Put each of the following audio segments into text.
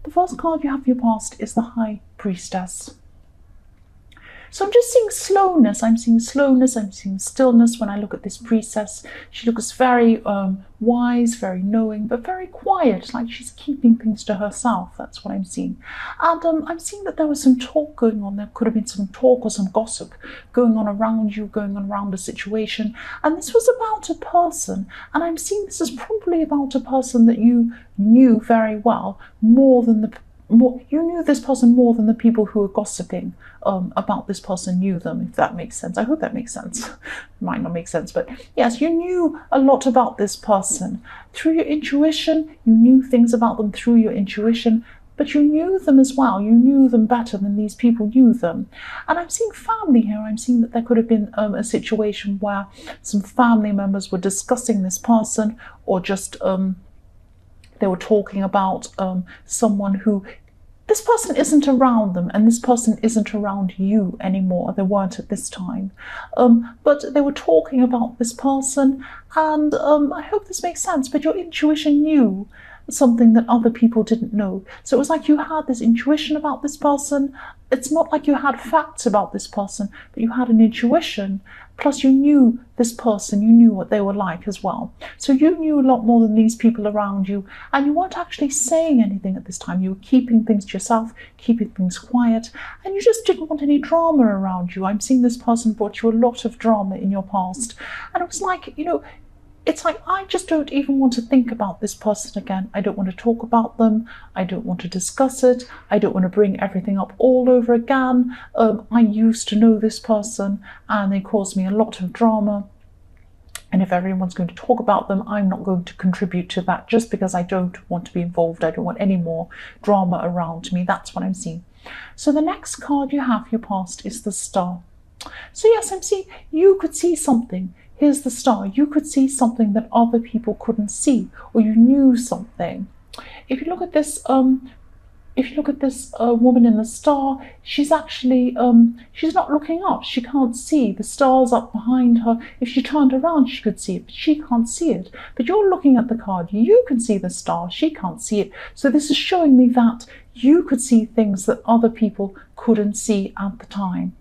The first card you have for your past is the High Priestess. So I'm just seeing slowness. I'm seeing slowness. I'm seeing stillness when I look at this priestess. She looks very wise, very knowing, but very quiet, like she's keeping things to herself. That's what I'm seeing. And I'm seeing that there was some talk going on. There could have been some talk or some gossip going on around you, going on around a situation. And this was about a person. And I'm seeing this is probably about a person that you knew very well, you knew this person more than the people who were gossiping about this person knew them, if that makes sense. I hope that makes sense. Might not make sense, but yes, you knew a lot about this person. Through your intuition, you knew things about them through your intuition, but you knew them as well. You knew them better than these people knew them. And I'm seeing family here. I'm seeing that there could have been a situation where some family members were discussing this person, or just they were talking about someone who, this person isn't around them, and this person isn't around you anymore. They weren't at this time. But they were talking about this person, and I hope this makes sense, but your intuition knew something that other people didn't know. So it was like you had this intuition about this person. It's not like you had facts about this person, but you had an intuition. Plus you knew this person, you knew what they were like as well. So you knew a lot more than these people around you, and you weren't actually saying anything at this time. You were keeping things to yourself, keeping things quiet, and you just didn't want any drama around you. I'm seeing this person brought you a lot of drama in your past. And it was like, it's like, I just don't even want to think about this person again. I don't want to talk about them. I don't want to discuss it. I don't want to bring everything up all over again. I used to know this person and they caused me a lot of drama. And if everyone's going to talk about them, I'm not going to contribute to that just because I don't want to be involved. I don't want any more drama around me. That's what I'm seeing. So the next card you have for your past is the Star. So yes, I'm seeing you could see something. Here's the Star. You could see something that other people couldn't see, or you knew something. If you look at this, woman in the Star, she's actually she's not looking up. She can't see. The star's up behind her. If she turned around, she could see it, but she can't see it. But you're looking at the card. You can see the star. She can't see it. So this is showing me that you could see things that other people couldn't see at the time.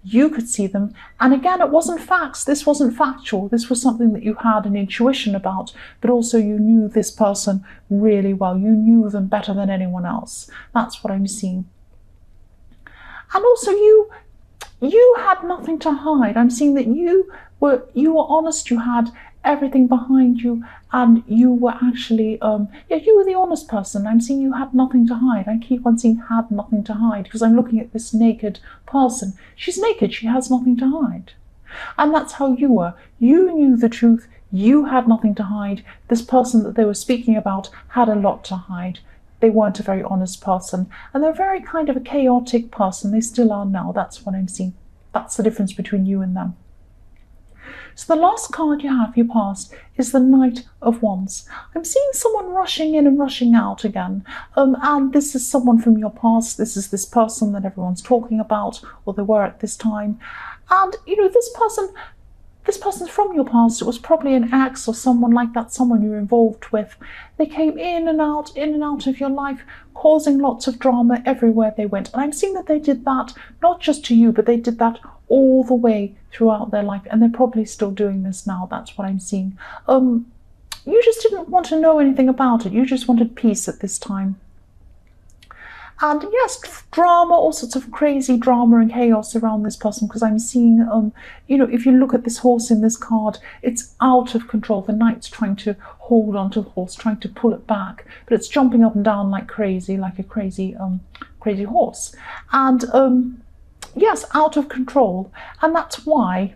You could see them, and again, it wasn't facts. This wasn't factual. This was something that you had an intuition about, but also you knew this person really well. You knew them better than anyone else. That's what I'm seeing. And also you had nothing to hide. I'm seeing that you were honest. You had everything behind you, and you were actually you were the honest person. I'm seeing you had nothing to hide. I keep on seeing had nothing to hide because I'm looking at this naked person. She's naked. She has nothing to hide. And that's how you were. You knew the truth. You had nothing to hide. This person that they were speaking about had a lot to hide. They weren't a very honest person, and they're very kind of a chaotic person. They still are now. That's what I'm seeing. That's the difference between you and them. So the last card you have for your past is the Knight of Wands. I'm seeing someone rushing in and rushing out again. And this is someone from your past. This is this person that everyone's talking about, or they were at this time. And, this person's from your past. It was probably an ex or someone like that, someone you were involved with. They came in and out of your life, causing lots of drama everywhere they went. And I'm seeing that they did that, not just to you, but they did that all the way throughout their life. And they're probably still doing this now. That's what I'm seeing. You just didn't want to know anything about it. You just wanted peace at this time. And yes, drama, all sorts of crazy drama and chaos around this person, because I'm seeing, if you look at this horse in this card, it's out of control. The knight's trying to hold onto the horse, trying to pull it back, but it's jumping up and down like crazy, like a crazy horse. And yes, out of control. And that's why,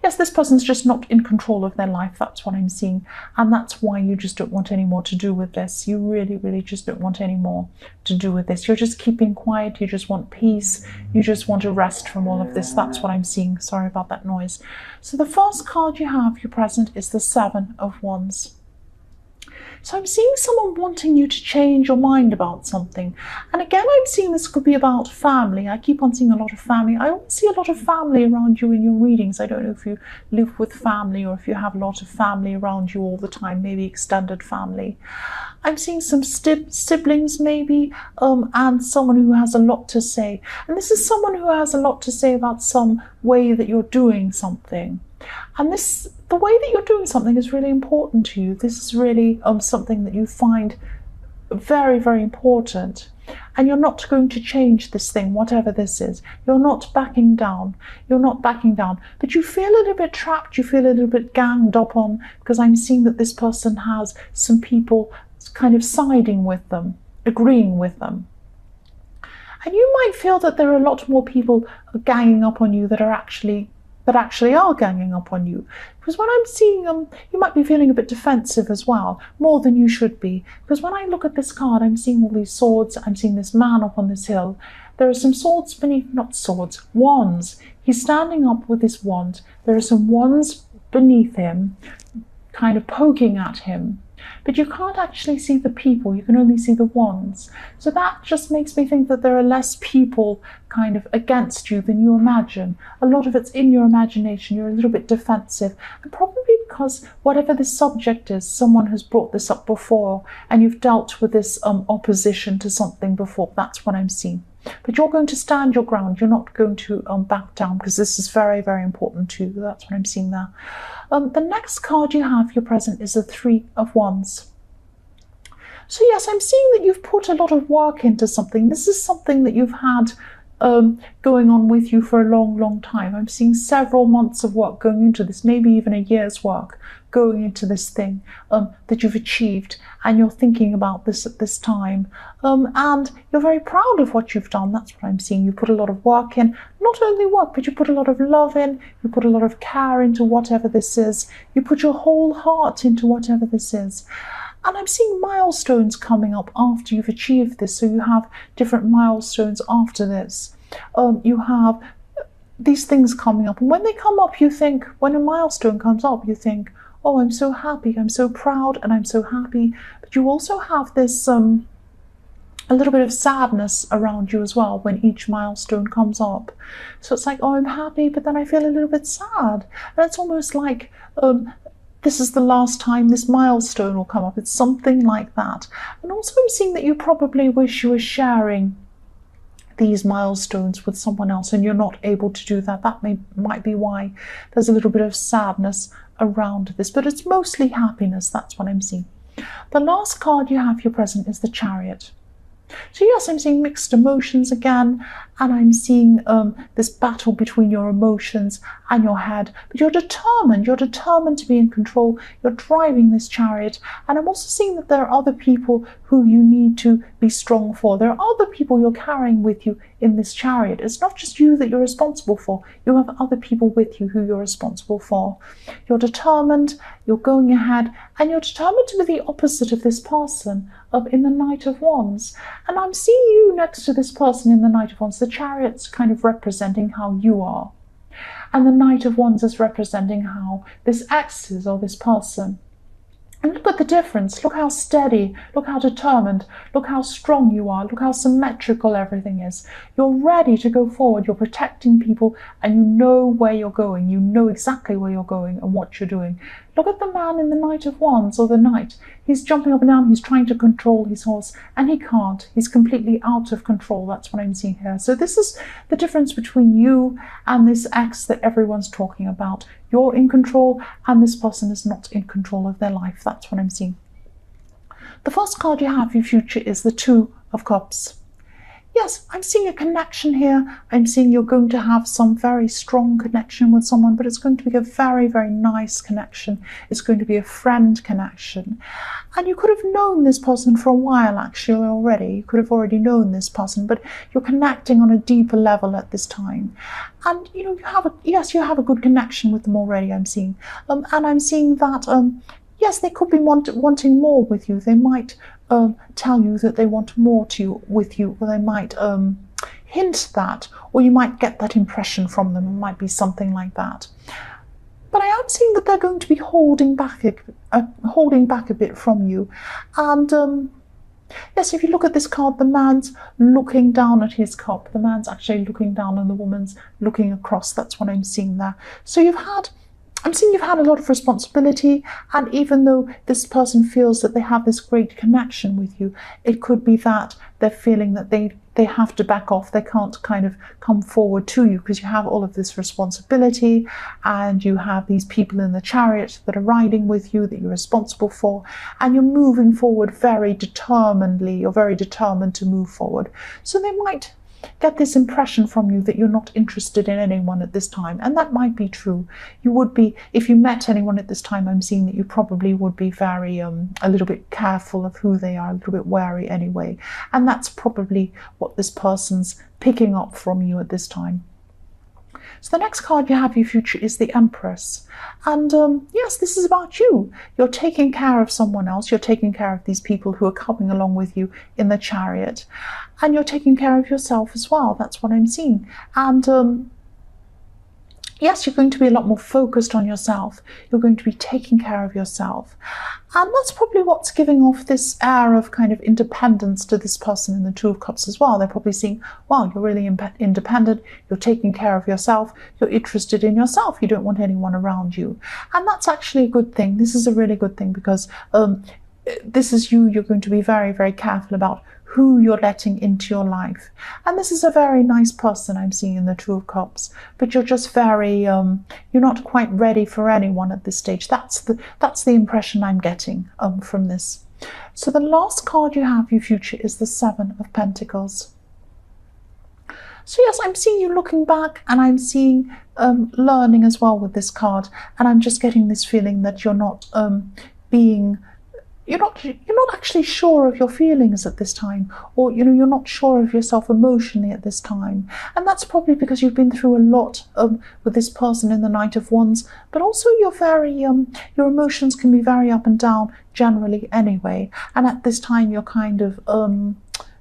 yes, this person's just not in control of their life. That's what I'm seeing. And that's why you just don't want any more to do with this. You really, really just don't want any more to do with this. You're just keeping quiet. You just want peace. You just want to rest from all of this. That's what I'm seeing. Sorry about that noise. So the first card you have, your present, is the Seven of Wands. So I'm seeing someone wanting you to change your mind about something. And again, I'm seeing this could be about family. I keep on seeing a lot of family. I always see a lot of family around you in your readings. I don't know if you live with family or if you have a lot of family around you all the time, maybe extended family. I'm seeing some siblings maybe, and someone who has a lot to say. And this is someone who has a lot to say about some way that you're doing something. And the way that you're doing something is really important to you. This is really something that you find very, very important. And you're not going to change this thing, whatever this is. You're not backing down. You're not backing down. But you feel a little bit trapped. You feel a little bit ganged up on, because I'm seeing that this person has some people kind of siding with them, agreeing with them. And you might feel that there are a lot more people ganging up on you that actually are ganging up on you. Because when I'm seeing them, you might be feeling a bit defensive as well, more than you should be. Because when I look at this card, I'm seeing all these swords, I'm seeing this man up on this hill. There are some swords beneath, not swords, wands. He's standing up with this wand. There are some wands beneath him, kind of poking at him. But you can't actually see the people, you can only see the wands. So that just makes me think that there are less people kind of against you than you imagine. A lot of it's in your imagination, you're a little bit defensive. And probably because whatever this subject is, someone has brought this up before and you've dealt with this opposition to something before. That's what I'm seeing. But you're going to stand your ground. You're not going to back down, because this is very, very important to you. That's what I'm seeing there. The next card you have, your present, is the Three of Wands. So yes, I'm seeing that you've put a lot of work into something. This is something that you've had going on with you for a long, long time. I'm seeing several months of work going into this, maybe even a year's work going into this thing that you've achieved, and you're thinking about this at this time, and you're very proud of what you've done. That's what I'm seeing. You put a lot of work in, not only work, but you put a lot of love in, you put a lot of care into whatever this is, you put your whole heart into whatever this is. And I'm seeing milestones coming up after you've achieved this. So you have different milestones after this. You have these things coming up. And when they come up, you think, when a milestone comes up, you think, oh, I'm so happy, I'm so proud, and I'm so happy. But you also have this a little bit of sadness around you as well when each milestone comes up. So it's like, oh, I'm happy, but then I feel a little bit sad. And it's almost like this is the last time this milestone will come up. It's something like that. And also I'm seeing that you probably wish you were sharing these milestones with someone else, and you're not able to do that. That might be why there's a little bit of sadness around this, but it's mostly happiness. That's what I'm seeing. The last card you have, your present, is the Chariot. So yes, I'm seeing mixed emotions again, and I'm seeing this battle between your emotions and your head, but you're determined to be in control. You're driving this chariot, and I'm also seeing that there are other people who you need to be strong for. There are other people you're carrying with you in this chariot. It's not just you that you're responsible for. You have other people with you who you're responsible for. You're determined, you're going ahead, and you're determined to be the opposite of this person in the Knight of Wands. And I'm seeing you next to this person in the Knight of Wands. The chariot's kind of representing how you are, and the Knight of Wands is representing how this ex is, or this person. And look at the difference. Look how steady, look how determined, look how strong you are, look how symmetrical everything is. You're ready to go forward, you're protecting people, and you know where you're going. You know exactly where you're going and what you're doing. Look at the man in the Knight of Wands, or the Knight. He's jumping up and down, he's trying to control his horse, and he can't. He's completely out of control. That's what I'm seeing here. So this is the difference between you and this ex that everyone's talking about. You're in control, and this person is not in control of their life. That's what I'm seeing. The first card you have, your future, is the Two of Cups. Yes, I'm seeing a connection here. I'm seeing you're going to have some very strong connection with someone, but it's going to be a very, very nice connection. It's going to be a friend connection. And you could have known this person for a while, actually, already. You could have already known this person, but you're connecting on a deeper level at this time. And, you know, you have a good connection with them already, I'm seeing. And I'm seeing that, yes, they could be wanting more with you. They might tell you that they want more with you, or they might hint that, or you might get that impression from them. It might be something like that. But I am seeing that they're going to be holding back a bit from you. And yes, if you look at this card, the man's looking down at his cup. The man's actually looking down and the woman's looking across. That's what I'm seeing there. So I'm seeing you've had a lot of responsibility, and even though this person feels that they have this great connection with you, it could be that they're feeling that they have to back off. They can't kind of come forward to you because you have all of this responsibility, and you have these people in the chariot that are riding with you that you're responsible for, and you're moving forward very determinedly. You're very determined to move forward. So they might get this impression from you that you're not interested in anyone at this time, and that might be true. You would be, if you met anyone at this time, I'm seeing that you probably would be very a little bit careful of who they are, a little bit wary anyway, and that's probably what this person's picking up from you at this time. So the next card you have, your future, is the Empress. And yes, this is about you. You're taking care of someone else. You're taking care of these people who are coming along with you in the chariot. And you're taking care of yourself as well. That's what I'm seeing. And yes, you're going to be a lot more focused on yourself. You're going to be taking care of yourself. And that's probably what's giving off this air of kind of independence to this person in the Two of Cups as well. They're probably seeing, wow, you're really independent. You're taking care of yourself. You're interested in yourself. You don't want anyone around you. And that's actually a good thing. This is a really good thing because this is you. You're going to be very, very careful about who you're letting into your life. And this is a very nice person I'm seeing in the Two of Cups, but you're just very, you're not quite ready for anyone at this stage. That's the impression I'm getting from this. So the last card you have, your future, is the Seven of Pentacles. So yes, I'm seeing you looking back, and I'm seeing learning as well with this card, and I'm just getting this feeling that you're not you're not actually sure of your feelings at this time, or you're not sure of yourself emotionally at this time, and that's probably because you've been through a lot with this person in the Knight of Wands. But also you're very your emotions can be very up and down generally anyway, and at this time you're kind of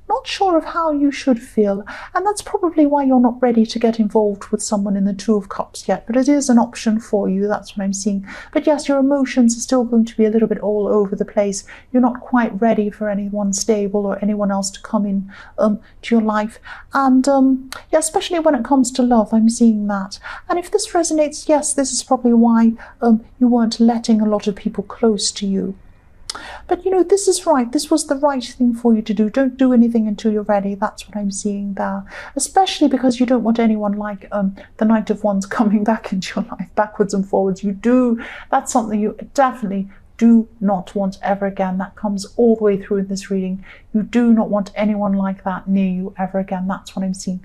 not sure of how you should feel, and that's probably why you're not ready to get involved with someone in the Two of Cups yet. But it is an option for you. That's what I'm seeing. But yes, your emotions are still going to be a little bit all over the place. You're not quite ready for anyone stable or anyone else to come in to your life, and yeah, especially when it comes to love, I'm seeing that. And if this resonates, yes, this is probably why you weren't letting a lot of people close to you. But this is right. This was the right thing for you to do. Don't do anything until you're ready. That's what I'm seeing there. Especially because you don't want anyone like the Knight of Wands coming back into your life, backwards and forwards. That's something you definitely do not want ever again. That comes all the way through in this reading. You do not want anyone like that near you ever again. That's what I'm seeing.